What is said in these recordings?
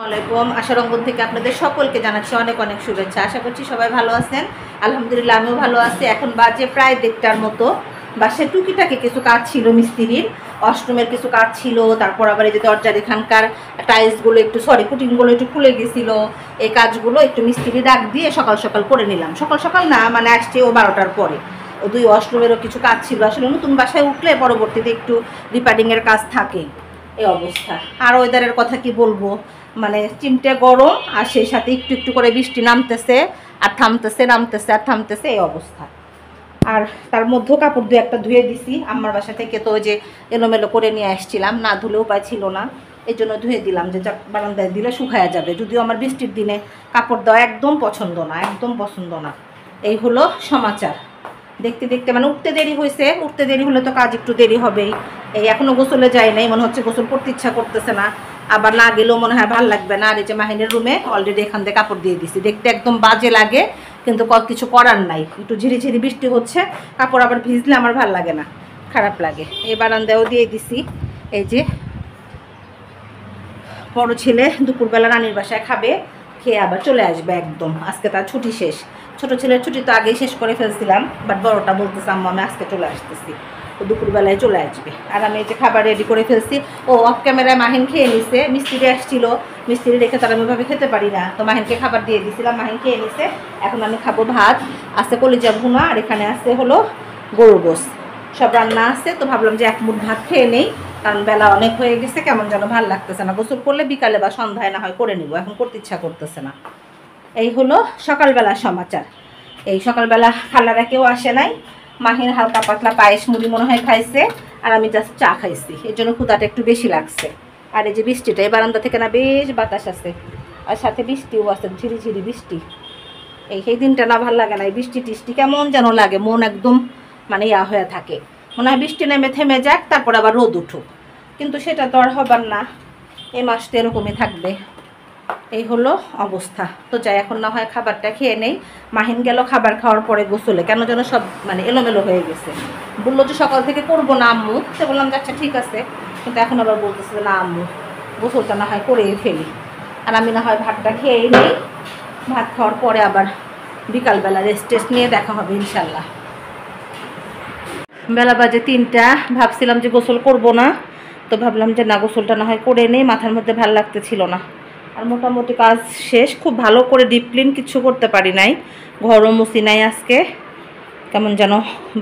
আসসালামাইকুম। আশারঙ্গন থেকে আপনাদের সকলকে জানাচ্ছি অনেক অনেক শুভেচ্ছা। আশা করছি সবাই ভালো আছেন। আলহামদুলিল্লাহ আমিও ভালো আছি। এখন বাজে প্রায় 1:30টার মতো। বাসায় টুকিটাকি কিছু কাজ ছিল, মিস্ত্রির ওয়াশরুমের কিছু কাজ ছিল, তারপর আবার এই যে দরজার এখানকার টাইলসগুলো একটু পুটিংগুলো একটু খুলে গেছিলো। এই কাজগুলো একটু মিস্ত্রি ডাক দিয়ে সকাল সকাল করে নিলাম। সকাল সকাল না, মানে আসছে ও 12টার পরে। ও 2 ওয়াশরুমেরও কিছু কাজ ছিল। আসলে নতুন বাসায় উঠলে পরবর্তীতে একটু রিপেয়ারিংয়ের কাজ থাকে। এই অবস্থা। আর ওয়েদারের কথা কি বলবো, মানে চিমটে গরম, আর সেই সাথে একটু একটু করে বৃষ্টি নামতেছে আর থামতেছে, নামতেছে আর থামতেছে, এই অবস্থা। আর তার মধ্যেও কাপড় দু একটা ধুয়ে দিছি। আমার বাসা থেকে তো ওই যে এলোমেলো করে নিয়ে আসছিলাম, না ধুলে উপায় ছিল না, এই জন্য ধুয়ে দিলাম যে বারান্দায় দিলে শুকায়া যাবে। যদিও আমার বৃষ্টির দিনে কাপড় দেওয়া একদম পছন্দ না, একদম পছন্দ না। এই হলো সমাচার। দেখতে দেখতে মানে উঠতে দেরি হয়েছে, উঠতে দেরি হলে তো কাজ একটু দেরি হবেই। এই এখনও গোসলে যায় নাই, মনে হচ্ছে গোসল করতে ইচ্ছা করতেছে না, আবার না গেলেও মনে হয় ভালো লাগবে না। আর এই যে মাহিনের রুমে অলরেডি এখান থেকে কাপড় দিয়ে দিছি। দেখতে একদম বাজে লাগে, কিন্তু কিছু করার নাই। একটু ঝিরিঝিরি বৃষ্টি হচ্ছে, কাপড় আবার ভিজলে আমার ভালো লাগে না, খারাপ লাগে। এই বারান্দায়ও দিয়ে দিছি। এই যে বড় ছেলে দুপুরবেলা নানির বাসায় খাবে, খেয়ে আবার চলে আসবে একদম। আজকে তার ছুটি শেষ। ছোটো ছেলের ছুটি তো আগেই শেষ করে ফেলছিলাম, বাট বড়টা বলতেছে আম্মু আমি আজকে চলে আসতেছি। ও দুপুরবেলায় চলে আসবে। আর আমি এই যে খাবার রেডি করে ফেলছি। ও অফ ক্যামেরায় মাহিন খেয়ে নিছে। মিস্ত্রি আসছিল, মিস্ত্রি রেখে তার আমি ওইভাবে খেতে পারি না, তো মাহিনকে খাবার দিয়ে দিয়েছিলাম, মাহিন খেয়ে নিছে। এখন আমি খাবো ভাত, আছে কলিজা ভুনা, আর এখানে আছে হলো গরুর গোস। সব রান্না আছে, তো ভাবলাম যে এক মুঠ ভাত খেয়ে নেই, কারণ বেলা অনেক হয়ে গেছে, কেমন যেন ভালো লাগতেছে না। গোসল করলে বিকালে বা সন্ধ্যায় না হয় করে নিব, এখন করতে ইচ্ছা করতেছে না। এই হলো সকালবেলার সমাচার। এই সকালবেলা খালারা কেউ আসে নাই। মাহিন হালকা পাতলা পায়েস মুড়ি মনে হয় খাইছে, আর আমি জাস্ট চা খাইছি, এর জন্য ক্ষুধাটা একটু বেশি লাগছে। আর এই যে বৃষ্টিটা, এই বারান্দা থেকে না বেশ বাতাস আছে, আর সাথে বৃষ্টিও আছে, ঝিরিঝিরি বৃষ্টি। এই দিনটা না ভালো লাগে না, এই বৃষ্টি টিষ্টি কেমন যেন লাগে, মন একদম মানে ইয়া হয়ে থাকে। মনে হয় বৃষ্টি নেমে থেমে যাক, তারপর আবার রোদ উঠুক, কিন্তু সেটা তো আর হবার না। এই মাসটা এরকমই থাকবে। এই হলো অবস্থা। তো যাই, এখন না হয় খাবারটা খেয়ে নেই। মাহিন গেল খাবার খাওয়ার পরে গোসলে, কেন যেন সব মানে এলোমেলো হয়ে গেছে। বললো যে সকাল থেকে করবো না আম্মু, তো বললাম যে আচ্ছা ঠিক আছে, কিন্তু এখন আবার বলতেছে না আম্মু গোসলটা না হয় করেই ফেলি। আর আমি না হয় ভাতটা খেয়েই নেই, ভাত খাওয়ার পরে আবার বিকালবেলা রেস্ট টেস্ট নিয়ে দেখা হবে ইনশাল্লাহ। বেলা বাজে 3টা, ভাবছিলাম যে গোসল করব না, তো ভাবলাম যে না গোসলটা না হয় করে নেই, মাথার মধ্যে ভালো লাগতেছিল না। আর মোটামুটি কাজ শেষ, খুব ভালো করে ডিপ ক্লিন কিছু করতে পারি নাই, ঘরও মুছি নাই আজকে, কেমন যেন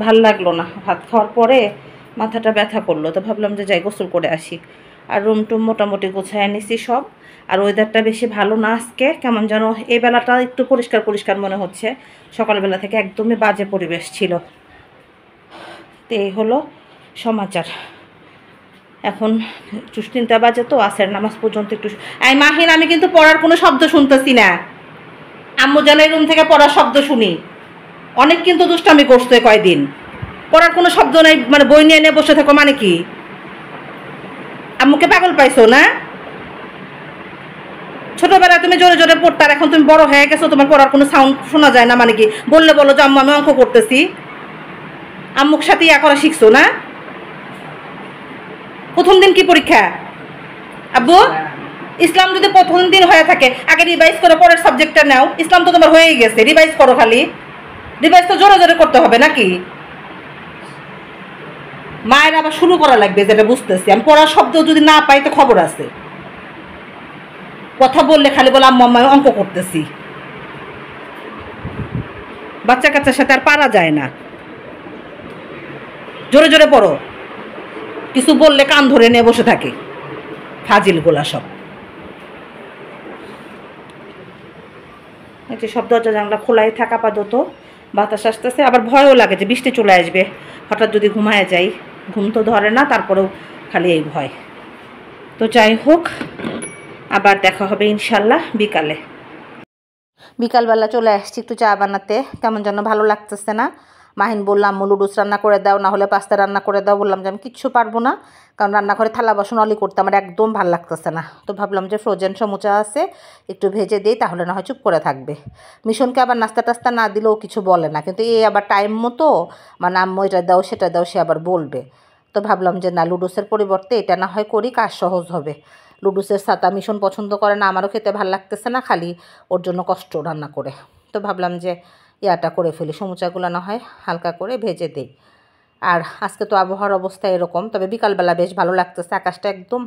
ভাল লাগলো না। ভাত খাওয়ার পরে মাথাটা ব্যথা করলো, তো ভাবলাম যে যাই গোসল করে আসি। আর রুম টুম মোটামুটি গোছায় নিছি সব। আর ওয়েদারটা বেশি ভালো না আজকে, কেমন যেন এই বেলাটা একটু পরিষ্কার পরিষ্কার মনে হচ্ছে, সকালবেলা থেকে একদমই বাজে পরিবেশ ছিল। তো এই হলো সমাচার। এখন 3টা বাজে, তো আসের নামাজ পর্যন্ত একটু। এই মাহিন, আমি কিন্তু পড়ার কোনো শব্দ শুনতেছি না। আম্মু যেন এই রুম থেকে পড়ার শব্দ শুনি। অনেক কিন্তু দুষ্টামি করছো কয়দিন, পড়ার কোনো শব্দ নেই, মানে বই নিয়ে নিয়ে বসে থাকো মানে কি? আম্মুকে পাগল পাইছো না? ছোটবেলায় তুমি জোরে জোরে পড়তে, আর এখন তুমি বড় হয়ে গেছো, তোমার পড়ার কোনো সাউন্ড শোনা যায় না মানে কি? বললে বলো যে আম্মু আমি অঙ্ক করতেছি। আম্মুর সাথে ইয়া করা শিখছো না? প্রথম দিন কি পরীক্ষা আব্বু? ইসলাম যদি প্রথম দিন হয়ে থাকে, আগে রিভাইজ করো, পরের সাবজেক্টটা নাও। ইসলাম তো তোমার হয়েই গেছে, রিভাইজ করো খালি। রিভাইজ তো জোরে জোরে করতে হবে নাকি? মায়ের আবার শুরু করা লাগবে, যেটা বুঝতেছি আমি। পড়ার শব্দ যদি না পাই তো খবর আছে। কথা বললে খালি বলে আম্মা আমি অঙ্ক করতেছি। বাচ্চা কাচ্চার সাথে আর পারা যায় না। জোরে জোরে পড়ো, কিছু বললে কান ধরে নিয়ে বসে থাকে, ফাজিল গোলা সব। এই যে সব দরজা জানলা খোলাই থাকা আপাতত, বাতাস আসতেছে। আবার ভয়ও লাগে যে বৃষ্টি চলে আসবে, হঠাৎ যদি ঘুমায় যাই। ঘুম তো ধরে না, তারপরেও খালি এই ভয়। তো যাই হোক, আবার দেখা হবে ইনশাল্লাহ বিকালে। বিকালবেলা চলে আসছি একটু চা বানাতে, কেমন যেন ভালো লাগতেছে না। মাহিন বললাম লুডুস রান্না করে দাও, না হলে পাস্তা রান্না করে দাও। বললাম যে আমি কিচ্ছু পারবো না, কারণ রান্নাঘরে থালা বাসন অলি করতে আমার একদম ভালো লাগতেছে না। তো ভাবলাম যে ফ্রোজেন সমুচা আছে, একটু ভেজে দিই, তাহলে না হয় চুপ করে থাকবে। মিশনকে আবার নাস্তা টাস্তা না দিলেও কিছু বলে না, কিন্তু এই আবার টাইম মতো মানে আম্মু এটা দাও সেটা দাও সে আবার বলবে। তো ভাবলাম যে না, লুডুসের পরিবর্তে এটা না হয় করি, কাজ সহজ হবে। লুডুসের ছাতা মিশন পছন্দ করে না, আমারও খেতে ভালো লাগতেছে না, খালি ওর জন্য কষ্ট রান্না করে। তো ভাবলাম যে ইয়াটা করে ফেলি, সমুচাগুলো না হয় হালকা করে ভেজে দিই। আর আজকে তো আবহাওয়ার অবস্থা এরকম, তবে বিকালবেলা বেশ ভালো লাগতেছে, আকাশটা একদম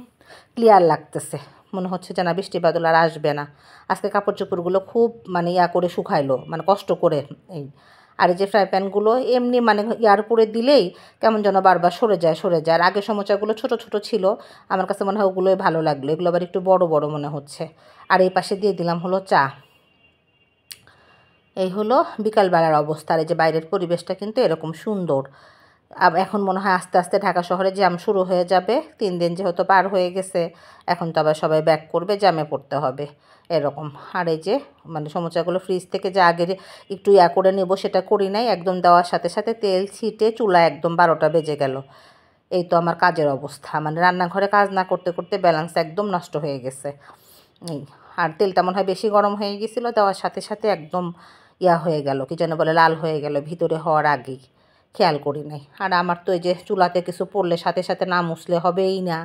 ক্লিয়ার লাগতেছে, মনে হচ্ছে যে না বৃষ্টি বাদল আর আসবে না। আজকে কাপড় চোপড়গুলো খুব মানে ইয়া করে শুকাইলো, মানে কষ্ট করে। এই আর এই যে ফ্রাই প্যানগুলো এমনি মানে ইয়ার উপরে দিলেই কেমন যেন বারবার সরে যায়। আর আগে সমোচাগুলো ছোট ছোট ছিল, আমার কাছে মনে হয় ওগুলোই ভালো লাগলো, এগুলো আবার একটু বড় বড় মনে হচ্ছে। আর এই পাশে দিয়ে দিলাম হলো চা। এই হলো বিকালবেলার অবস্থা। আর এই যে বাইরের পরিবেশটা কিন্তু এরকম সুন্দর। এখন মনে হয় আস্তে আস্তে ঢাকা শহরে জ্যাম শুরু হয়ে যাবে, 3 দিন যেহেতু পার হয়ে গেছে, এখন তো আবার সবাই ব্যাক করবে, জ্যামে পড়তে হবে এরকম। আর এই যে মানে সমোচাগুলো ফ্রিজ থেকে যে আগে একটু ইয়া করে নেব সেটা করি নাই, একদম দেওয়ার সাথে সাথে তেল ছিটে চুলা একদম 12টা বেজে গেল। এই তো আমার কাজের অবস্থা, মানে রান্নাঘরে কাজ না করতে করতে ব্যালেন্স একদম নষ্ট হয়ে গেছে। এই আর তেলটা মনে হয় বেশি গরম হয়ে গেছিলো, দেওয়ার সাথে সাথে একদম ইয়া হয়ে গেল, কি যেন বলে লাল হয়ে গেল ভিতরে হওয়ার আগেই, খেয়াল করি নাই। আর আমার তো এই যে চুলাতে কিছু পড়লে সাথে সাথে না মুছলে হবেই না।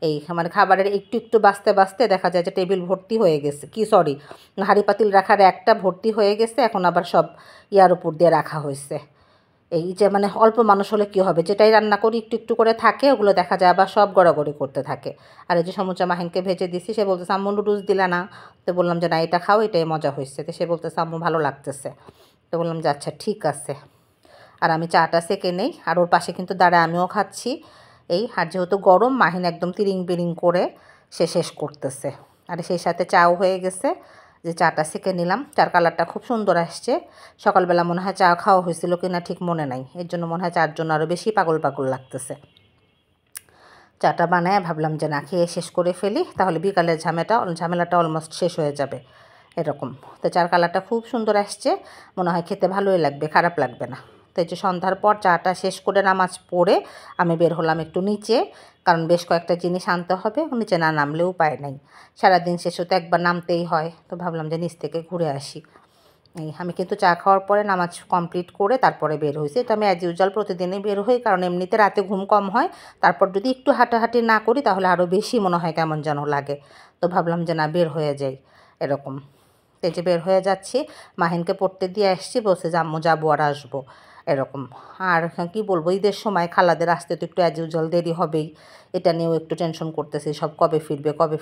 এই মানে খাবারের একটু একটু বাঁচতে বাঁচতে দেখা যায় যে টেবিল ভর্তি হয়ে গেছে, কি সরি হাঁড়ি পাতিল রাখার একটা ভর্তি হয়ে গেছে, এখন আবার সব ইয়ার উপর দিয়ে রাখা হয়েছে। এই যে মানে অল্প মানুষ হলে কী হবে, যেটাই রান্না করি একটু একটু করে থাকে, ওগুলো দেখা যায় আবার সব গড়াগড়ি করতে থাকে। আর এই যে সমুচা মাহিনকে ভেজে দিছি, সে বলতেছে আম্মু নুডলস দিলা না, তো বললাম যে না এটা খাও, এটাই মজা হয়েছে। তো সে বলতেছে আম্মু ভালো লাগতেছে, তো বললাম যে আচ্ছা ঠিক আছে। আর আমি চাটা সেকে নেই, আর ওর পাশে কিন্তু দাঁড়ায় আমিও খাচ্ছি। এই আর যেহেতু গরম, মাহিন একদম তিরিং বিরিং করে সে শেষ করতেছে। আর সেই সাথে চাও হয়ে গেছে, যে চাটা সেকে নিলাম। চার কালারটা খুব সুন্দর আসছে। সকালবেলা মনে হয় চা খাওয়া হয়েছিল কিনা ঠিক মনে নাই, এর জন্য মনে হয় চার জন্য আরও বেশি পাগল পাগল লাগতেছে। চাটা বানায় ভাবলাম যে না খেয়ে শেষ করে ফেলি, তাহলে বিকালের ঝামেলাটা অলমোস্ট শেষ হয়ে যাবে এরকম। তো চার কালারটা খুব সুন্দর আসছে, মনে হয় খেতে ভালোই লাগবে, খারাপ লাগবে না। তো এই যে সন্ধ্যার পর চাটা শেষ করে নামাজ পড়ে আমি বের হলাম একটু নিচে, কারণ বেশ কয়েকটা জিনিস আনতে হবে, নিচে না নামলেও উপায় নাই, সারাদিন শেষ হতে একবার নামতেই হয়। তো ভাবলাম যে নিচ থেকে ঘুরে আসি। এই আমি কিন্তু চা খাওয়ার পরে নামাজ কমপ্লিট করে তারপরে বের হয়েছি। এটা আমি অ্যাজ ইউজুয়াল প্রতিদিনই বের হই, কারণ এমনিতে রাতে ঘুম কম হয়, তারপর যদি একটু হাঁটাহাঁটি না করি তাহলে আরও বেশি মনে হয় কেমন যেন লাগে। তো ভাবলাম যে না বের হয়ে যাই এরকম। এই যে বের হয়ে যাচ্ছি, মাহিনকে পড়তে দিয়ে আসছি, বসে যে আম্মু যাবো আর আসবো এরকম। আর কি বলবো, ঈদের সময় খালাদের আসতে তো একটু অ্যাজ ইউজুয়াল দেরি হবেই, এটা নিয়েও একটু টেনশন করতেছি, সব কবে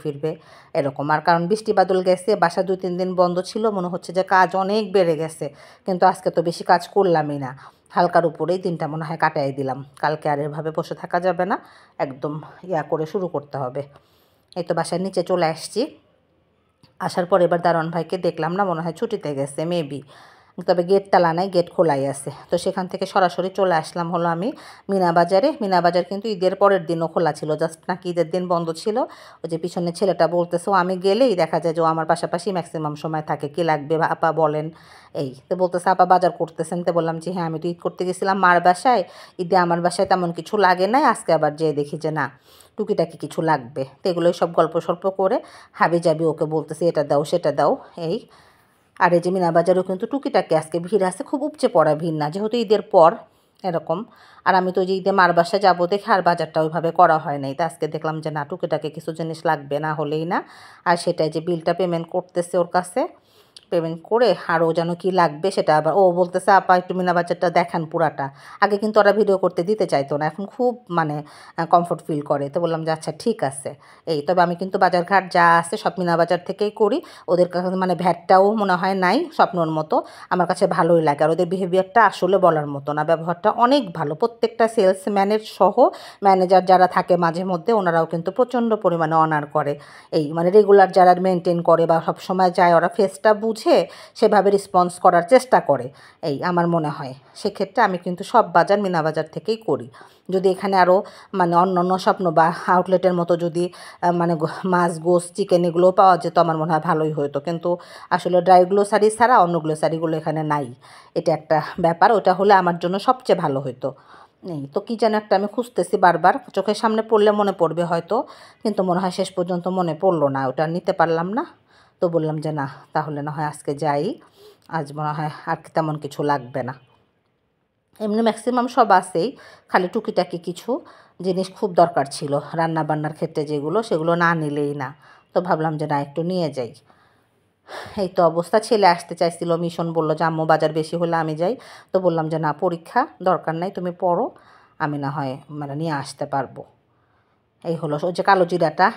ফিরবে এরকম। আর কারণ বৃষ্টি বাদল গেছে, বাসা 2-3 দিন বন্ধ ছিল, মনে হচ্ছে যে কাজ অনেক বেড়ে গেছে, কিন্তু আজকে তো বেশি কাজ করলামই না, হালকার উপরেই দিনটা মনে হয় কাটাই দিলাম। কালকে আর এভাবে বসে থাকা যাবে না, একদম ইয়া করে শুরু করতে হবে। এই তো বাসার নিচে চলে আসছি। আসার পর এবার দারোয়ান ভাইকে দেখলাম না, মনে হয় ছুটিতে গেছে মেবি, তবে গেট তালা নাই, গেট খোলাই আছে। তো সেখান থেকে সরাসরি চলে আসলাম হলো আমি মিনা বাজার কিন্তু ঈদের পরের দিনও খোলা ছিল, জাস্ট নাকি ঈদের দিন বন্ধ ছিল। ওই যে পিছনে ছেলেটা বলতেছে, ও আমি গেলেই দেখা যায় যে ও আমার পাশাপাশি ম্যাক্সিমাম সময় থাকে, কি লাগবে আপা বলেন। এই তো বলতেছে আপা বাজার করতেছেন, তো বললাম যে হ্যাঁ আমি তো ঈদ করতে গেছিলাম মার বাসায়, ঈদে আমার বাসায় তেমন কিছু লাগে নাই, আজকে আবার যেয়ে দেখি যে না টুকিটাকি কিছু লাগবে। তো এগুলোই সব গল্প সল্প করে হাবি যাবি ওকে বলতেছি এটা দাও সেটা দাও। এই আর এই যে মিনা বাজারেও কিন্তু টুকিটাকি আজকে ভিড় আছে, খুব উপচে পড়া ভিড় না, যেহেতু ঈদের পর এরকম। আর আমি তো যে ঈদে মার বাসায় যাবো দেখে আর বাজারটা ওইভাবে করা হয় নাই, তো আজকে দেখলাম যে না টুকিটাকি কিছু জিনিস লাগবে, না হলেই না। আর সেটাই যে বিলটা পেমেন্ট করতেছে ওর কাছে, পেমেন্ট করে আরও যেন কি লাগবে সেটা আবার ও বলতেছে আপা একটু মিনা বাজারটা দেখান পুরাটা। আগে কিন্তু ওরা ভিডিও করতে দিতে চাইতো না, এখন খুব মানে কমফোর্ট ফিল করে। তো বললাম যে আচ্ছা ঠিক আছে। এই তবে আমি কিন্তু বাজারঘাট যা আছে সব মিনা বাজার থেকেই করি, ওদের কাছে মানে ভ্যাটটাও মনে হয় নাই স্বপ্নর মতো, আমার কাছে ভালোই লাগে। আর ওদের বিহেভিয়ারটা আসলে বলার মতো না, ব্যবহারটা অনেক ভালো, প্রত্যেকটা সেলসম্যানের সহ ম্যানেজার যারা থাকে মাঝে মধ্যে ওনারাও কিন্তু প্রচণ্ড পরিমাণে অনার করে। এই মানে রেগুলার যারা মেনটেন করে বা সবসময় যায়, ওরা ফেসটা বুঝে সেভাবে রেসপন্স করার চেষ্টা করে, এই আমার মনে হয়। সেক্ষেত্রে আমি কিন্তু সব বাজার মিনা বাজার থেকেই করি। যদি এখানে আরও মানে অন্য স্বপ্ন বা আউটলেটের মতো যদি মানে মাছ গোস চিকেন এগুলোও পাওয়া যেত আমার মনে হয় ভালোই হতো, কিন্তু আসলে ড্রাই গ্লোসারি ছাড়া অন্য গ্লোসারিগুলো এখানে নাই, এটা একটা ব্যাপার। ওটা হলে আমার জন্য সবচেয়ে ভালো হতো। নেই তো কী যেন একটা আমি খুঁজতেছি, বারবার চোখের সামনে পড়লে মনে পড়বে হয়তো, কিন্তু মনে হয় শেষ পর্যন্ত মনে পড়লো না, ওটা নিতে পারলাম না। তো বললাম যে না তাহলে না হয় আজকে যাই, আজ মনে হয় আর তেমন কিছু লাগবে না, এমনি ম্যাক্সিমাম সব আছেই, খালি টুকিটাকি কিছু জিনিস খুব দরকার ছিল রান্না বান্নার ক্ষেত্রে, যেগুলো সেগুলো না নিলেই না। তো ভাবলাম যে না, একটু নিয়ে যাই। এই তো অবস্থা। ছেলে আসতে চাইছিল, মিশন বললো যে আম্মু বাজার বেশি হলে আমি যাই। তো বললাম যে না, পরীক্ষা, দরকার নাই, তুমি পড়ো, আমি না হয় নিয়ে আসতে পারবো। এই হলো। ওই যে কালো জিরাটা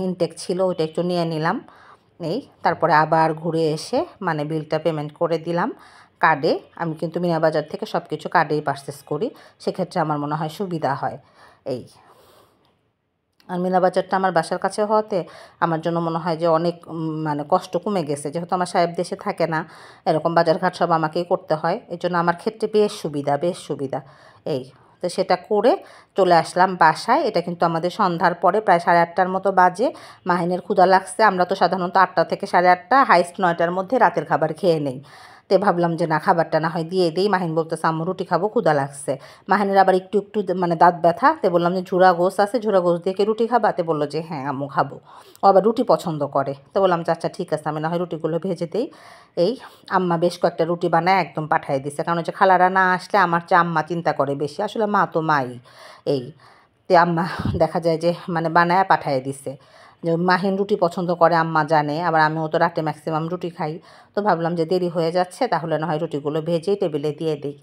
ইনটেক ছিল, ওইটা একটু নিয়ে নিলাম। তারপরে আবার ঘুরে এসে বিলটা পেমেন্ট করে দিলাম কার্ডে। আমি কিন্তু মিনা বাজার থেকে সব কিছু কার্ডেই পারচেস করি, সেক্ষেত্রে আমার মনে হয় সুবিধা হয়। আর মিনা বাজারটা আমার বাসার কাছে হওয়াতে আমার জন্য মনে হয় যে অনেক কষ্ট কমে গেছে, যেহেতু আমার সাহেব দেশে থাকে না, এরকম বাজারঘাট সব আমাকেই করতে হয়। এই জন্য আমার ক্ষেত্রে বেশ সুবিধা। তো সেটা করে চলে আসলাম বাসায়। এটা কিন্তু আমাদের সন্ধ্যার পরে প্রায় 8:30টার মতো বাজে। মাহিনের ক্ষুধা লাগছে। আমরা তো সাধারণত 8টা থেকে 8:30, হাইস্ট 9টার মধ্যে রাতের খাবার খেয়ে নেই। তো ভাবলাম যে না, খাবারটা না হয় দিয়ে দিই। মাহিন বলতেছে আম্মু রুটি খাবো, ক্ষুধা লাগছে। মাহিনের আবার একটু দাঁত ব্যথা। তো বললাম যে ঝুরা গোস আছে, ঝুরা গোস দিয়ে কি রুটি খাবা? তো বললো যে হ্যাঁ আম্মু খাবো। ও আবার রুটি পছন্দ করে। তো বললাম যে আচ্ছা ঠিক আছে, আমি না হয় রুটিগুলো ভেজে দিই। আম্মা বেশ কয়েকটা রুটি বানায় একদম পাঠিয়ে দিছে, কারণ হচ্ছে খালারা না আসলে আমার চেয়ে আম্মা চিন্তা করে বেশি। আসলে মা তো মাই। তে আম্মা দেখা যায় যে বানায় পাঠিয়ে দিছে। যে মাহিন রুটি পছন্দ করে আম্মা জানে, আবার আমিও তো রাতে ম্যাক্সিমাম রুটি খাই। তো ভাবলাম যে দেরি হয়ে যাচ্ছে, তাহলে না হয় রুটিগুলো ভেজেই টেবিলে দিয়ে দিই।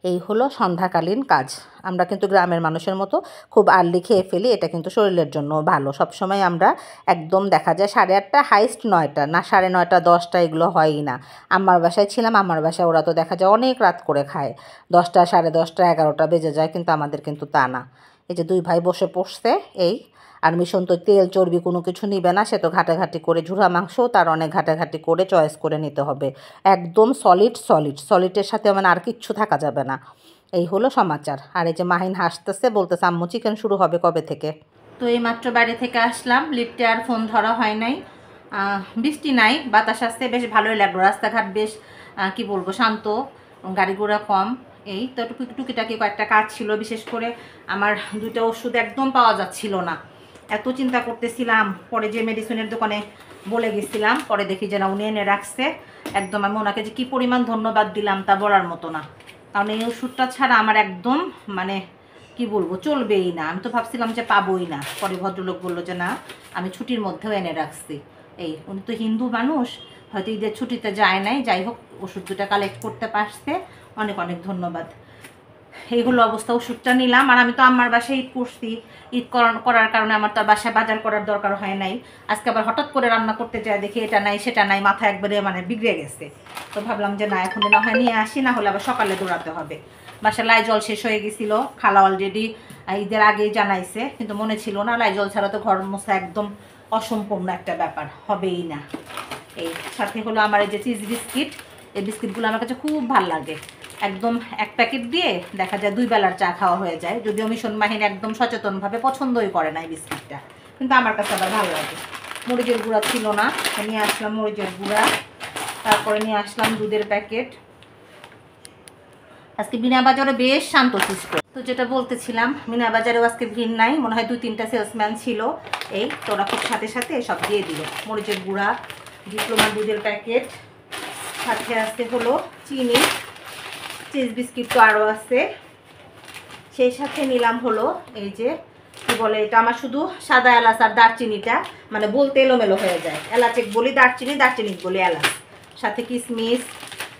এই হলো সন্ধ্যাকালীন কাজ। আমরা কিন্তু গ্রামের মানুষের মতো খুব আর্লি খেয়ে ফেলি, এটা কিন্তু শরীরের জন্য ভালো। সবসময় আমরা একদম দেখা যায় 8:30, হাইস্ট 9টা, না 9:30, 10টা এগুলো হয়ই না। আমার বাসায় ছিলাম, আমার বাসায় ওরা তো দেখা যায় অনেক রাত করে খায়, 10টা, 10:30, 11টা বেজে যায়, কিন্তু আমাদের কিন্তু তা না। এই যে দুই ভাই বসে পড়ছে। আর মিশন তো তেল চর্বি কোনো কিছু নিবে না, সে তো ঘাটাঘাটি করে, ঝুরা মাংসও তার অনেক ঘাটাঘাটি করে চয়েস করে নিতে হবে। একদম সলিডের সাথে আর কিচ্ছু থাকা যাবে না। এই হলো সমাচার। আর এই যে মাহিন হাসতেছে, বলতেছে আম্মু চিকেন শুরু হবে কবে থেকে? তো এই মাত্র বাইরে থেকে আসলাম, লিফটে আর ফোন ধরা হয় নাই। বৃষ্টি নাই, বাতাস আসছে, বেশ ভালোই লাগলো। রাস্তাঘাট বেশ কি বলবো, শান্ত, গাড়ি ঘোড়া কম। এই তো টুকিটাকি কয়েকটা কাজ ছিল, বিশেষ করে আমার 2টা ওষুধ একদম পাওয়া যাচ্ছিল না। এত চিন্তা করতেছিলাম, পরে যে মেডিসিনের দোকানে বলে গেছিলাম, পরে দেখি যে না, উনি এনে রাখছে। একদম আমি ওনাকে যে কী পরিমাণ ধন্যবাদ দিলাম তা বলার মতো না। কারণ এই ওষুধটা ছাড়া আমার একদম কি বলবো, চলবেই না। আমি তো ভাবছিলাম যে পাবোই না, পরে ভদ্রলোক বললো যে না, আমি ছুটির মধ্যেও এনে রাখছি। উনি তো হিন্দু মানুষ, হয়তো ঈদের ছুটিতে যায় নাই, যাই হোক ওষুধ 2টা কালেক্ট করতে পারছে, অনেক অনেক ধন্যবাদ। এইগুলো অবস্থা। ওষুধটা নিলাম। আর আমি তো আমার বাসায় ঈদ করছি, ঈদ করার কারণে আমার তো বাসায় বাজার করার দরকার হয় নাই। আজকে আবার হঠাৎ করে রান্না করতে যায়, দেখি এটা নাই সেটা নাই, মাথা একবারে বিগড়ে গেছে। তো ভাবলাম যে না, এখন না হয় নিয়ে আসি, না হলে আবার সকালে দৌড়াতে হবে। বাসায় লাইজল শেষ হয়ে গেছিল, খালা অলরেডি ঈদের আগেই জানাইছে, কিন্তু মনে ছিল না। লাইজল ছাড়া তো ঘর মোছা একদম অসম্পূর্ণ একটা ব্যাপার, হবেই না। সাথে হলো আমার এই যে চিজ বিস্কিট, এই বিস্কিটগুলো আমার কাছে খুব ভালো লাগে। একদম 1 প্যাকেট দিয়ে দেখা যায় 2 বেলার চা খাওয়া হয়ে যায়, যদিও মিশন মাহিন একদম সচেতনভাবে পছন্দই করে না এই বিস্কিটটা, কিন্তু আমার কাছে আবার ভালো লাগে। মরিচের গুঁড়া ছিল না, নিয়ে আসলাম মরিচের গুঁড়া। তারপরে নিয়ে আসলাম দুধের প্যাকেট। আজকে মিনা বাজারে বেশ শান্তশিষ্ট। তো যেটা বলতেছিলাম, মিনা বাজারেও আজকে ভিড় নাই, মনে হয় 2-3টা সেলসম্যান ছিল। তো ওরা খুব সাথে সাথে সব দিয়ে দিল। মরিচের গুঁড়া, ডিপ্লোমা দুধের প্যাকেট, সাথে আছে হলো চিনি, চিজ বিস্কিট তো আরও আছে। সেই সাথে নিলাম হলো এই যে কি বলে এটা, আমার শুধু সাদা এলাচ আর দারচিনিটা বলতে এলোমেলো হয়ে যায়, এলাচিক বলি দারচিনি, দারচিনিক বলি এলাচ। সাথে কিশমিশ।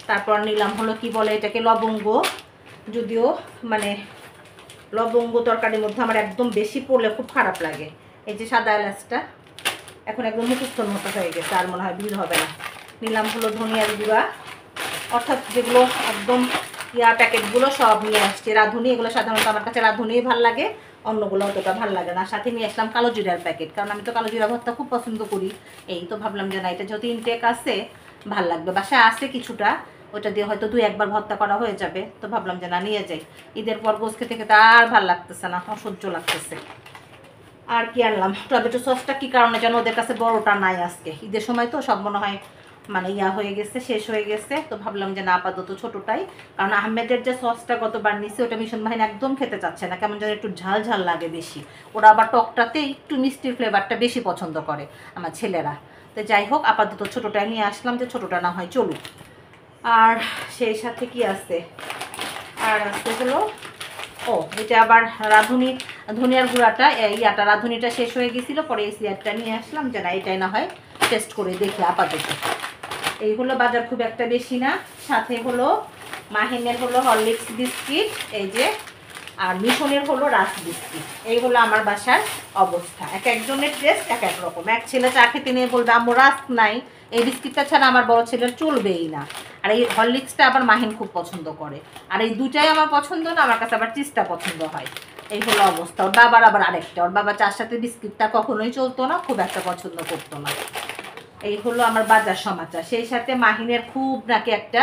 তারপর নিলাম হলো কি বলে এটাকে, লবঙ্গ। যদিও লবঙ্গ তরকারির মধ্যে আমার একদম বেশি পড়লে খুব খারাপ লাগে। এই যে সাদা এলাচটা এখন একদম মুখস্থর মতো হয়ে গেছে, আর মনে হয় ভিড় হবে না। নিলাম হলো ধনিয়ার গুঁড়া, অর্থাৎ যেগুলো একদম প্যাকেটগুলো সব নিয়ে আসছে। রাঁধুনি, এগুলো সাধারণত আমার কাছে রাঁধুনিই ভাল লাগে, অন্যগুলো অতটা ভালো লাগে না। সাথে নিয়ে আসলাম কালো জিরার প্যাকেট, কারণ আমি তো কালো জিরা ভর্তা খুব পছন্দ করি। তো ভাবলাম যে না, এটা যেহেতু ইনটেক আছে, ভাল লাগবে। বাসায় আছে কিছুটা, ওটা দিয়ে হয়তো 2-1 বার ভর্তা করা হয়ে যাবে। তো ভাবলাম যে না, নিয়ে যাই। ঈদের পর গোস খেতে খেতে আর ভাল লাগতেছে না, অসহ্য লাগতেছে। আর কি আনলাম, টমেটো সসটা কী কারণে যেন ওদের কাছে বড়টা নাই আজকে। ঈদের সময় তো সব মনে হয় হয়ে গেছে, শেষ হয়ে গেছে। তো ভাবলাম যে না, আপাতত ছোটোটাই। কারণ আহমেদের যে সসটা গতবার নিছে, ওটা মিশন বাহিনী একদম খেতে চাচ্ছে না, কেমন যেন একটু ঝাল ঝাল লাগে বেশি। ওরা আবার টকটাতে একটু মিষ্টির ফ্লেভারটা বেশি পছন্দ করে আমার ছেলেরা। তো যাই হোক, আপাতত ছোটোটাই নিয়ে আসলাম, যে ছোটোটা না হয় চলুক। আর সেই সাথে কি আছে, আর আছে হলো ও এটা আবার রাঁধুনি, ধনিয়ার গুঁড়াটা ইয়াটা রাঁধুনিটা শেষ হয়ে গেছিলো, পরে এই সিয়ারটা নিয়ে আসলাম যে না এটাই না হয় টেস্ট করে দেখি আপাতত। এই হলো বাজার, খুব একটা বেশি না। সাথে হলো মাহিনের হলো হরলিক্স বিস্কিট, এই যে, আর মিশনের হলো রাস বিস্কিট। এই হলো আমার বাসার অবস্থা। এক একজনের টেস্ট এক এক রকম। এক ছেলে চা খেতে নিয়ে বলবে আম্মু রাস নাই, এই বিস্কিটটা ছাড়া আমার বড় ছেলের চলবেই না। আর এই হরলিক্সটা আবার মাহিন খুব পছন্দ করে। আর এই দুটাই আমার পছন্দ না, আমার কাছে আবার চিজটা পছন্দ হয়। এই হলো অবস্থা। ওর বাবার আবার আরেকটা, ওর বাবা চার সাথে বিস্কিটটা কখনোই চলতো না, খুব একটা পছন্দ করতো না। এই হলো আমার বাজার সমাচার। সেই সাথে মাহিনের খুব নাকি একটা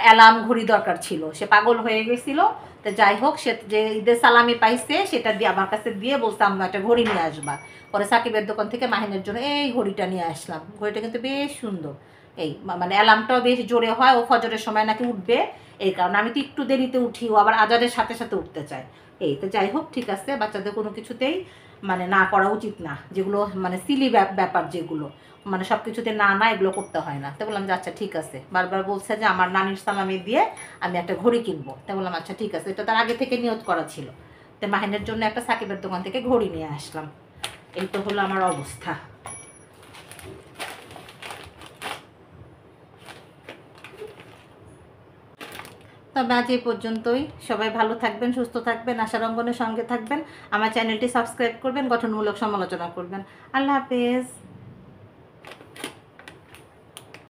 অ্যালার্ম ঘড়ি দরকার ছিল, সে পাগল হয়ে গেছিল। তো যাই হোক, সে যে ঈদের সালামি পাইছে সেটা দিয়ে আমার কাছে দিয়ে বলছে আম্মা একটা ঘড়ি নিয়ে আসবা। পরে সাকিবের দোকান থেকে মাহিনের জন্য এই ঘড়িটা নিয়ে আসলাম। ঘড়িটা কিন্তু বেশ সুন্দর। এই মানে অ্যালার্মটাও বেশ জোরে হয়, ও ফজরের সময় নাকি উঠবে, এই কারণে আমি তো একটু দেরিতে উঠি, ও আবার আজানের সাথে সাথে উঠতে চায়। এই তো যাই হোক, ঠিক আছে, বাচ্চাদের কোনো কিছুতেই মানে না করা উচিত না, যেগুলো মানে সিলি ব্যাপার, যেগুলো মানে সব কিছুতে না না এগুলো করতে হয় না। তো বললাম যে আচ্ছা ঠিক আছে। বারবার বলছে যে আমার নানির সালামি দিয়ে আমি একটা ঘড়ি কিনবো। তো বললাম আচ্ছা ঠিক আছে, এটা তার আগে থেকে নিয়ত করা ছিল। তো মাহিনের জন্য একটা সাকিবের দোকান থেকে ঘড়ি নিয়ে আসলাম। এই তো হলো আমার অবস্থা। তবে আজ এই পর্যন্তই। সবাই ভালো থাকবেন, সুস্থ থাকবেন, আশার অঙ্গনের সঙ্গে থাকবেন। আমার চ্যানেলটি সাবস্ক্রাইব করবেন, গঠনমূলক সমালোচনা করবেন। আল্লাহ হাফেজ।